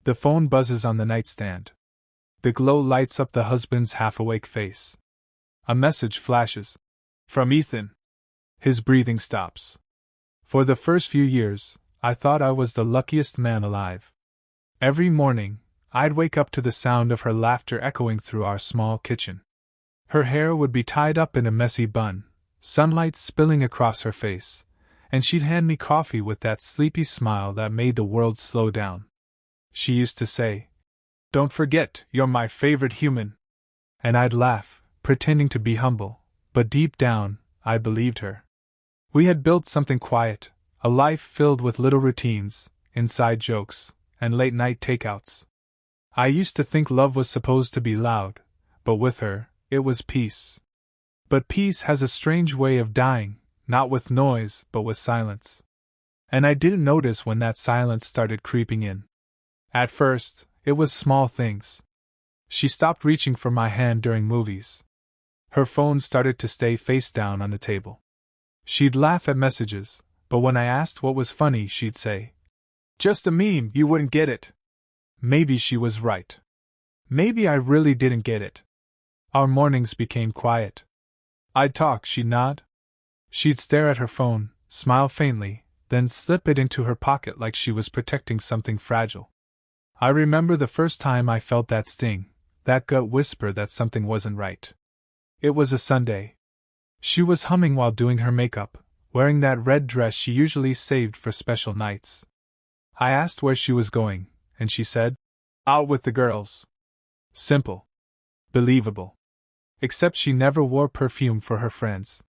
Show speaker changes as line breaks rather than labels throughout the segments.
The phone buzzes on the nightstand. The glow lights up the husband's half-awake face. A message flashes. From Ethan. His breathing stops. For the first few years, I thought I was the luckiest man alive. Every morning, I'd wake up to the sound of her laughter echoing through our small kitchen. Her hair would be tied up in a messy bun, sunlight spilling across her face, and she'd hand me coffee with that sleepy smile that made the world slow down. She used to say, "Don't forget, you're my favorite human." And I'd laugh, pretending to be humble, but deep down, I believed her. We had built something quiet, a life filled with little routines, inside jokes, and late-night takeouts. I used to think love was supposed to be loud, but with her, it was peace. But peace has a strange way of dying, not with noise, but with silence. And I didn't notice when that silence started creeping in. At first, it was small things. She stopped reaching for my hand during movies. Her phone started to stay face down on the table. She'd laugh at messages, but when I asked what was funny, she'd say, "Just a meme, you wouldn't get it." Maybe she was right. Maybe I really didn't get it. Our mornings became quiet. I'd talk, she'd nod. She'd stare at her phone, smile faintly, then slip it into her pocket like she was protecting something fragile. I remember the first time I felt that sting, that gut whisper that something wasn't right. It was a Sunday. She was humming while doing her makeup, wearing that red dress she usually saved for special nights. I asked where she was going, and she said, "Out with the girls." Simple. Believable. Except she never wore perfume for her friends.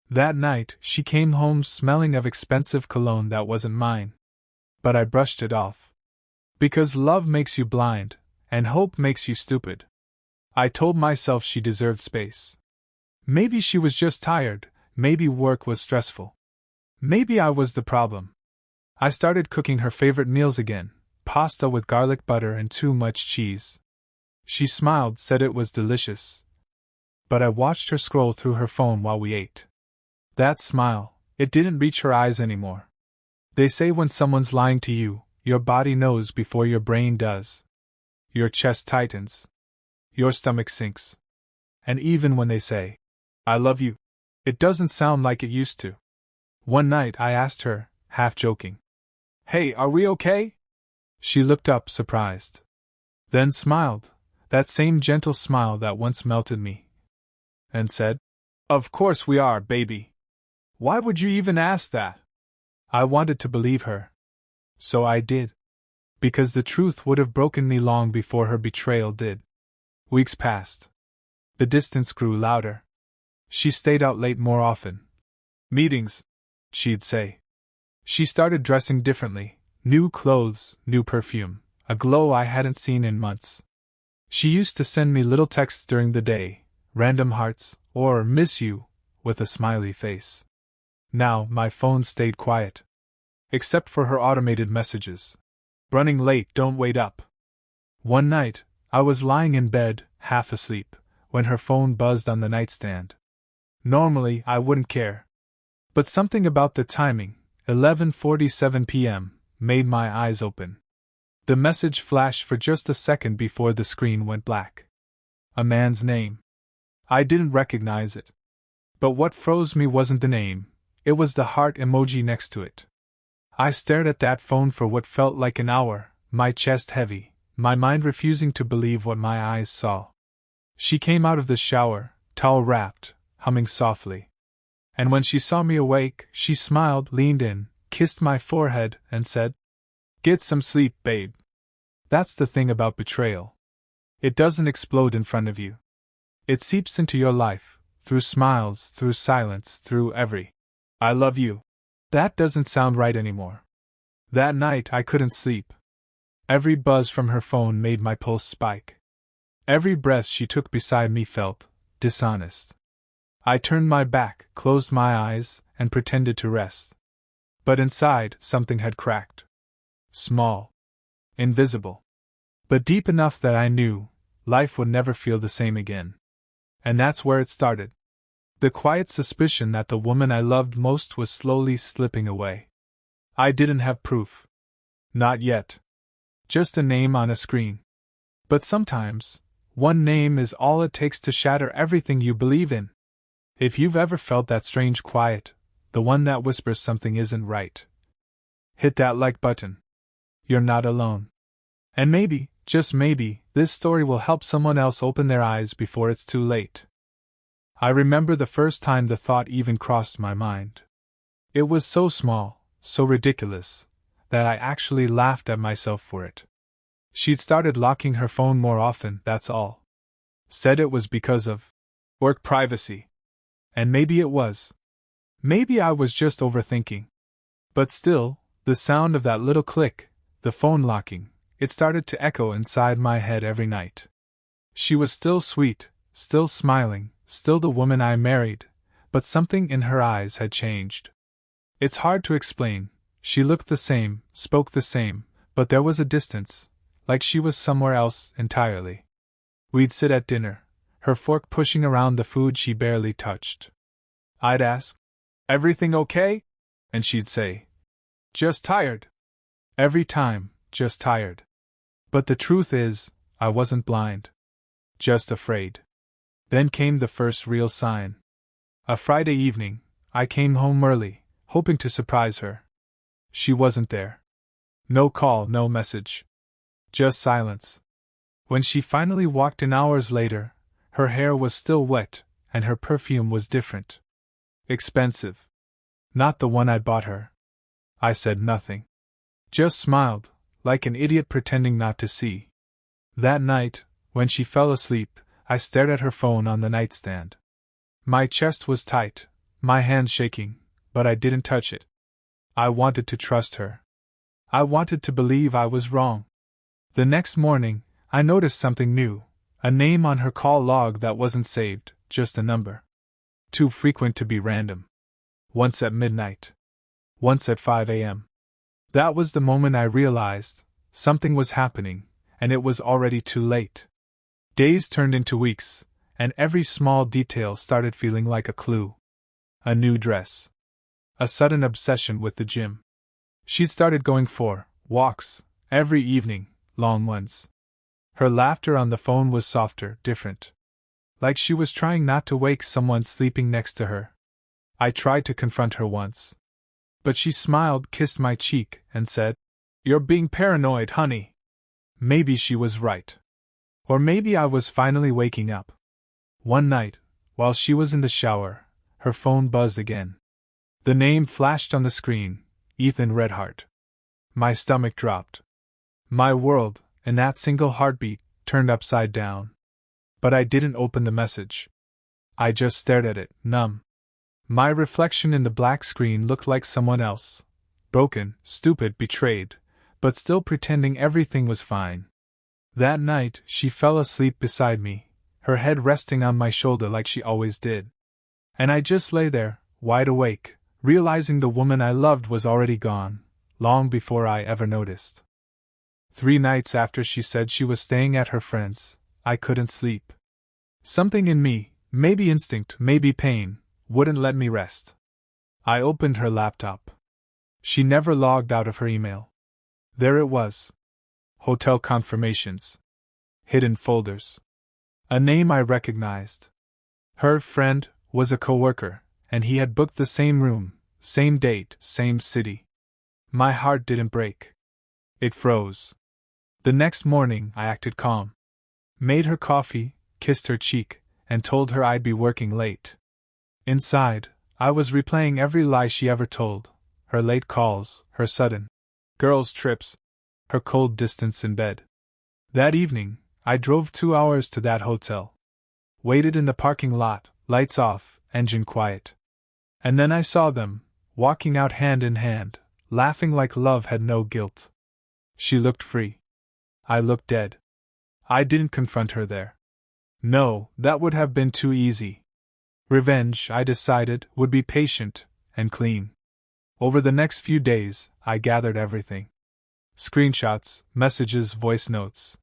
That night, she came home smelling of expensive cologne that wasn't mine. But I brushed it off. Because love makes you blind, and hope makes you stupid. I told myself she deserved space. Maybe she was just tired, maybe work was stressful. Maybe I was the problem. I started cooking her favorite meals again, pasta with garlic butter and too much cheese. She smiled, said it was delicious. But I watched her scroll through her phone while we ate. That smile, it didn't reach her eyes anymore. They say when someone's lying to you, your body knows before your brain does. Your chest tightens. Your stomach sinks. And even when they say, "I love you," it doesn't sound like it used to. One night I asked her, half joking, "Hey, are we okay?" She looked up, surprised. Then smiled, that same gentle smile that once melted me. And said, "Of course we are, baby. Why would you even ask that?" I wanted to believe her. So I did. Because the truth would have broken me long before her betrayal did. Weeks passed. The distance grew louder. She stayed out late more often. "Meetings," she'd say. She started dressing differently, new clothes, new perfume, a glow I hadn't seen in months. She used to send me little texts during the day, random hearts, or "miss you," with a smiley face. Now, my phone stayed quiet. Except for her automated messages. "Running late, don't wait up." One night, I was lying in bed, half asleep, when her phone buzzed on the nightstand. Normally, I wouldn't care. But something about the timing, 11:47 p.m., made my eyes open. The message flashed for just a second before the screen went black. A man's name. I didn't recognize it. But what froze me wasn't the name, it was the heart emoji next to it. I stared at that phone for what felt like an hour, my chest heavy, my mind refusing to believe what my eyes saw. She came out of the shower, towel-wrapped, humming softly. And when she saw me awake, she smiled, leaned in, kissed my forehead, and said, "Get some sleep, babe." That's the thing about betrayal. It doesn't explode in front of you. It seeps into your life, through smiles, through silence, through every "I love you." That doesn't sound right anymore. That night I couldn't sleep. Every buzz from her phone made my pulse spike. Every breath she took beside me felt dishonest. I turned my back, closed my eyes, and pretended to rest. But inside, something had cracked. Small. Invisible. But deep enough that I knew life would never feel the same again. And that's where it started. The quiet suspicion that the woman I loved most was slowly slipping away. I didn't have proof. Not yet. Just a name on a screen. But sometimes, one name is all it takes to shatter everything you believe in. If you've ever felt that strange quiet, the one that whispers something isn't right, hit that like button. You're not alone. And maybe, just maybe, this story will help someone else open their eyes before it's too late. I remember the first time the thought even crossed my mind. It was so small, so ridiculous, that I actually laughed at myself for it. She'd started locking her phone more often, that's all. Said it was because of work privacy. And maybe it was. Maybe I was just overthinking. But still, the sound of that little click, the phone locking, it started to echo inside my head every night. She was still sweet, still smiling, still the woman I married, but something in her eyes had changed. It's hard to explain. She looked the same, spoke the same, but there was a distance, like she was somewhere else entirely. We'd sit at dinner, her fork pushing around the food she barely touched. I'd ask, "Everything okay?" And she'd say, "Just tired." Every time, just tired. But the truth is, I wasn't blind. Just afraid. Then came the first real sign. A Friday evening, I came home early, hoping to surprise her. She wasn't there. No call, no message. Just silence. When she finally walked in hours later, her hair was still wet, and her perfume was different. Expensive. Not the one I'd bought her. I said nothing. Just smiled, like an idiot pretending not to see. That night, when she fell asleep, I stared at her phone on the nightstand. My chest was tight, my hands shaking, but I didn't touch it. I wanted to trust her. I wanted to believe I was wrong. The next morning, I noticed something new, a name on her call log that wasn't saved, just a number. Too frequent to be random. Once at midnight. Once at 5 a.m. That was the moment I realized something was happening, and it was already too late. Days turned into weeks, and every small detail started feeling like a clue. A new dress. A sudden obsession with the gym. She'd started going for walks every evening, long ones. Her laughter on the phone was softer, different. Like she was trying not to wake someone sleeping next to her. I tried to confront her once. But she smiled, kissed my cheek, and said, "You're being paranoid, honey." Maybe she was right. Or maybe I was finally waking up. One night, while she was in the shower, her phone buzzed again. The name flashed on the screen, Ethan Redhart. My stomach dropped. My world, in that single heartbeat, turned upside down. But I didn't open the message. I just stared at it, numb. My reflection in the black screen looked like someone else. Broken, stupid, betrayed, but still pretending everything was fine. That night, she fell asleep beside me, her head resting on my shoulder like she always did. And I just lay there, wide awake, realizing the woman I loved was already gone, long before I ever noticed. 3 nights after she said she was staying at her friend's, I couldn't sleep. Something in me, maybe instinct, maybe pain, wouldn't let me rest. I opened her laptop. She never logged out of her email. There it was. Hotel confirmations. Hidden folders. A name I recognized. Her friend was a coworker, and he had booked the same room, same date, same city. My heart didn't break. It froze. The next morning I acted calm. Made her coffee, kissed her cheek, and told her I'd be working late. Inside, I was replaying every lie she ever told, her late calls, her sudden girls' trips, her cold distance in bed. That evening, I drove 2 hours to that hotel. Waited in the parking lot, lights off, engine quiet. And then I saw them, walking out hand in hand, laughing like love had no guilt. She looked free. I looked dead. I didn't confront her there. No, that would have been too easy. Revenge, I decided, would be patient and clean. Over the next few days, I gathered everything. Screenshots, messages, voice notes.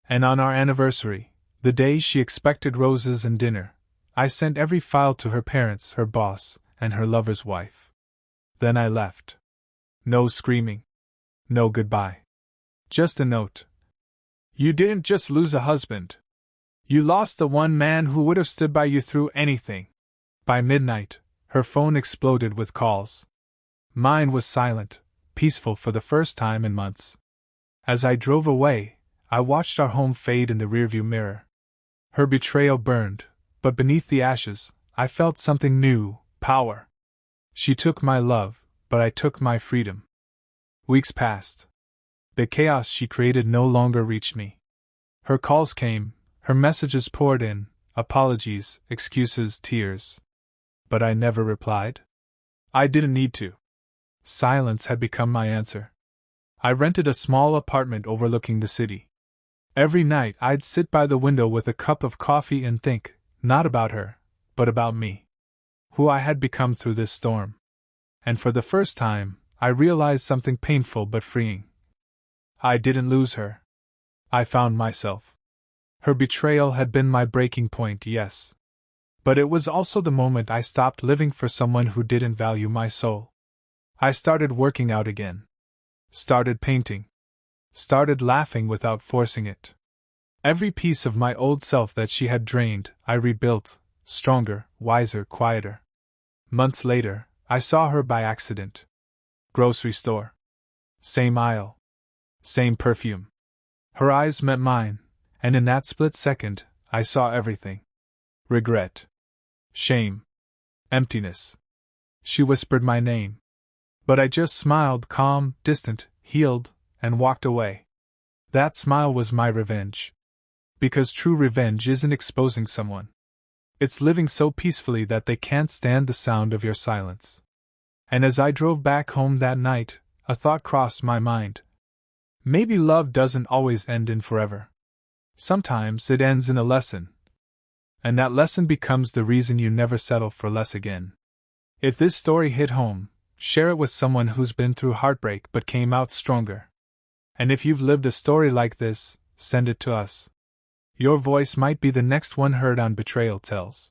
And on our anniversary, the day she expected roses and dinner, I sent every file to her parents, her boss, and her lover's wife. Then I left. No screaming. No goodbye. Just a note. You didn't just lose a husband. You lost the one man who would have stood by you through anything. By midnight, her phone exploded with calls. Mine was silent, peaceful for the first time in months. As I drove away, I watched our home fade in the rearview mirror. Her betrayal burned, but beneath the ashes, I felt something new, power. She took my love, but I took my freedom. Weeks passed. The chaos she created no longer reached me. Her calls came, her messages poured in, apologies, excuses, tears. But I never replied. I didn't need to. Silence had become my answer. I rented a small apartment overlooking the city. Every night I'd sit by the window with a cup of coffee and think, not about her, but about me. Who I had become through this storm. And for the first time, I realized something painful but freeing. I didn't lose her. I found myself. Her betrayal had been my breaking point, yes. But it was also the moment I stopped living for someone who didn't value my soul. I started working out again. Started painting. Started laughing without forcing it. Every piece of my old self that she had drained, I rebuilt, stronger, wiser, quieter. Months later, I saw her by accident. Grocery store. Same aisle. Same perfume. Her eyes met mine, and in that split second, I saw everything. Regret. Shame. Emptiness. She whispered my name. But I just smiled, calm, distant, healed, and walked away. That smile was my revenge. Because true revenge isn't exposing someone. It's living so peacefully that they can't stand the sound of your silence. And as I drove back home that night, a thought crossed my mind. Maybe love doesn't always end in forever. Sometimes it ends in a lesson. And that lesson becomes the reason you never settle for less again. If this story hit home, share it with someone who's been through heartbreak but came out stronger. And if you've lived a story like this, send it to us. Your voice might be the next one heard on Betrayal Tells.